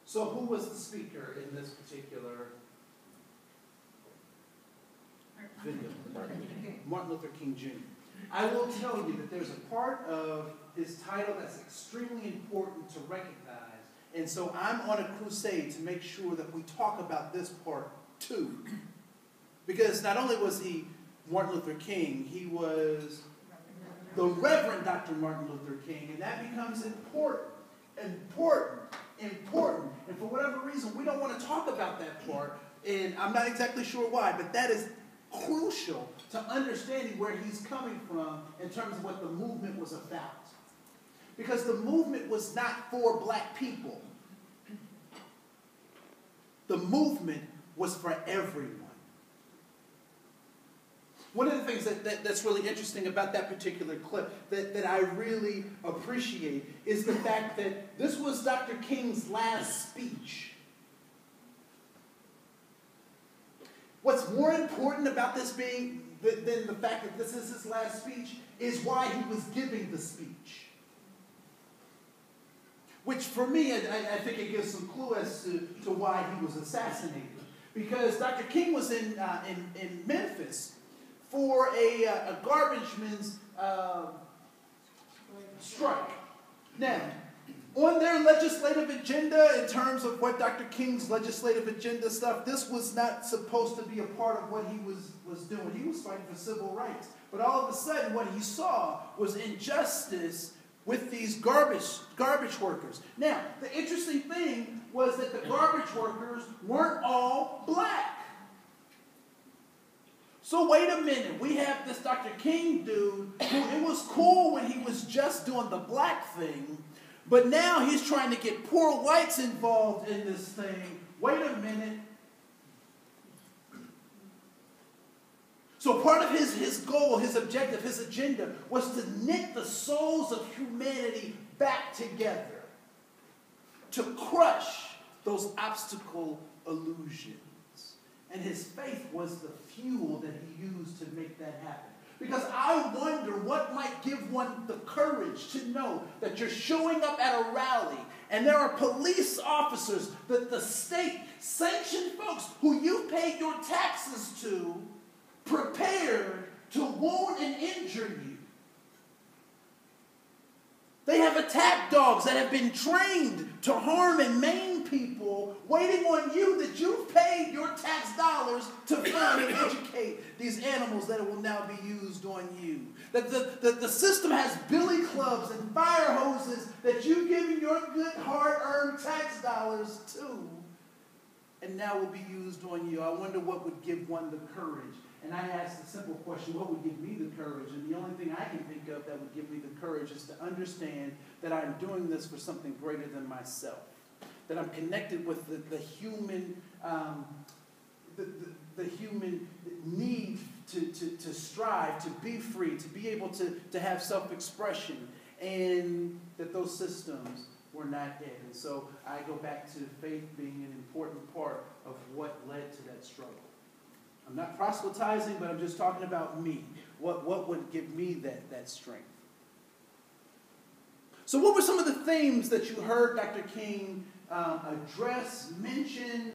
So who was the speaker in this particular video? Martin Luther King Jr. I will tell you that there's a part of his title that's extremely important to recognize. And so I'm on a crusade to make sure that we talk about this part too. Because not only was he Martin Luther King, he was the Reverend Dr. Martin Luther King. And that becomes important. And for whatever reason, we don't want to talk about that part. And I'm not exactly sure why, but that is crucial to understanding where he's coming from in terms of what the movement was about. Because the movement was not for black people. The movement was for everyone. One of the things that's really interesting about that particular clip that I really appreciate is the fact that this was Dr. King's last speech. What's more important about this being than the fact that this is his last speech is why he was giving the speech. Which for me, I think it gives some clue as to why he was assassinated. Because Dr. King was in Memphis for a garbageman's strike. Now, on their legislative agenda, in terms of what Dr. King's legislative agenda stuff, this was not supposed to be a part of what he was doing. He was fighting for civil rights. But all of a sudden, what he saw was injustice with these garbage workers. Now, the interesting thing was that the garbage workers weren't all black. So wait a minute, we have this Dr. King dude who it was cool when he was just doing the black thing, but now he's trying to get poor whites involved in this thing. Wait a minute. So part of his goal, his objective, his agenda was to knit the souls of humanity back together, to crush those obstacle illusions. And his faith was the fuel that he used to make that happen. Because I wonder what might give one the courage to know that you're showing up at a rally and there are police officers, that the state sanctioned folks who you paid your taxes to, prepared to wound and injure you. They have attack dogs that have been trained to harm and maim people, waiting on you that you've paid your tax dollars to fund and educate these animals that will now be used on you. That the system has billy clubs and fire hoses that you've given your good hard-earned tax dollars to, and now will be used on you. I wonder what would give one the courage. And I asked the simple question, what would give me the courage? And the only thing I can think of that would give me the courage is to understand that I'm doing this for something greater than myself. That I'm connected with the human human need to strive, to be free, to be able to have self-expression, and that those systems were not it. And so I go back to faith being an important part of what led to that struggle. I'm not proselytizing, but I'm just talking about me. What would give me that strength? So what were some of the themes that you heard Dr. King address, mention,